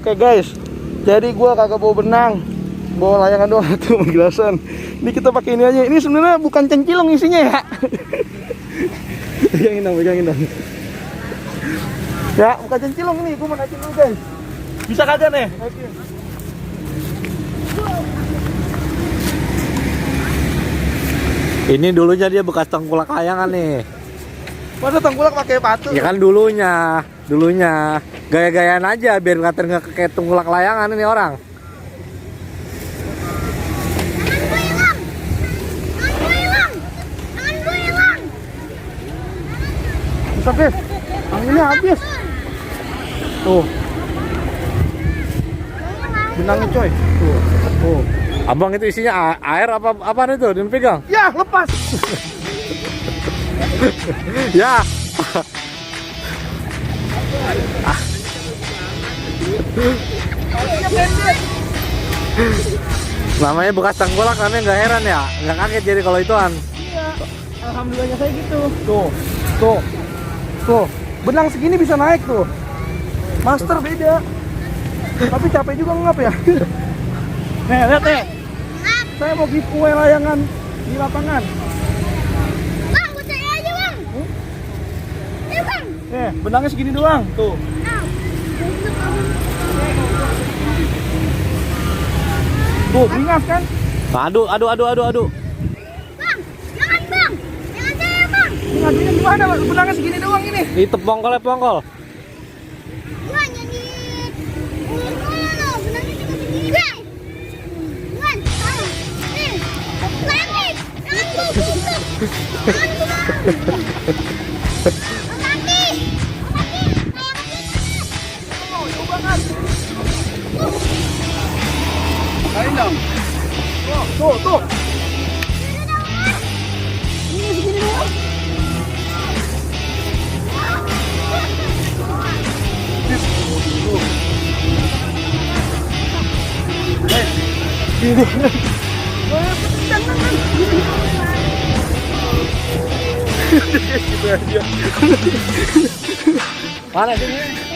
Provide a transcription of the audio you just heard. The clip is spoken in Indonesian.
Oke guys, jadi gua kagak bawa benang, bawa layangan doang tuh penjelasan. Ini kita pakai ini aja. Ini sebenarnya bukan cencilong isinya ya. Pegangin dong. Ya, bukan cencilong ini. Gua mau naikin dulu guys. Bisa kagak nih? Oke. Ini dulunya dia bekas tengkulak layangan nih. Masa tengkulak pakai patu? Ya kan dulunya gaya-gayaan aja biar nggak kayak tengkulak layangan ini orang. Bisa guys, anginnya habis. Tuh. Benangnya coy. Tuh. Abang itu isinya air apa itu dia pegang? Ya, lepas. Ya. Namanya bekas tengkulak, namanya nggak heran ya, nggak kaget jadi kalau ituan. Iya, alhamdulillahnya saya gitu. Tuh, benang segini bisa naik tuh. Master beda. Tapi capek juga ngap ya. Nih, lihat nih. Saya mau giveaway layangan di lapangan. Bang, buat saya aja bang. Ini bang. Nih, benangnya segini doang. Tuh. Tuh, beringas kan? Aduh. Bang, jangan bang. Jangan saya bang. Ngadunya gimana? Benangnya segini doang ini. Itu pongkol. Buan yang di loh. Benangnya cuma segini bang. Buan, tahu. Nih, lagi. Jangan bubuk. Jangan bubuk. Kaki. Oh, coba kan. Lain dong. Tuh. Ini segini doang. Ini. Gitu aja. Mana sini?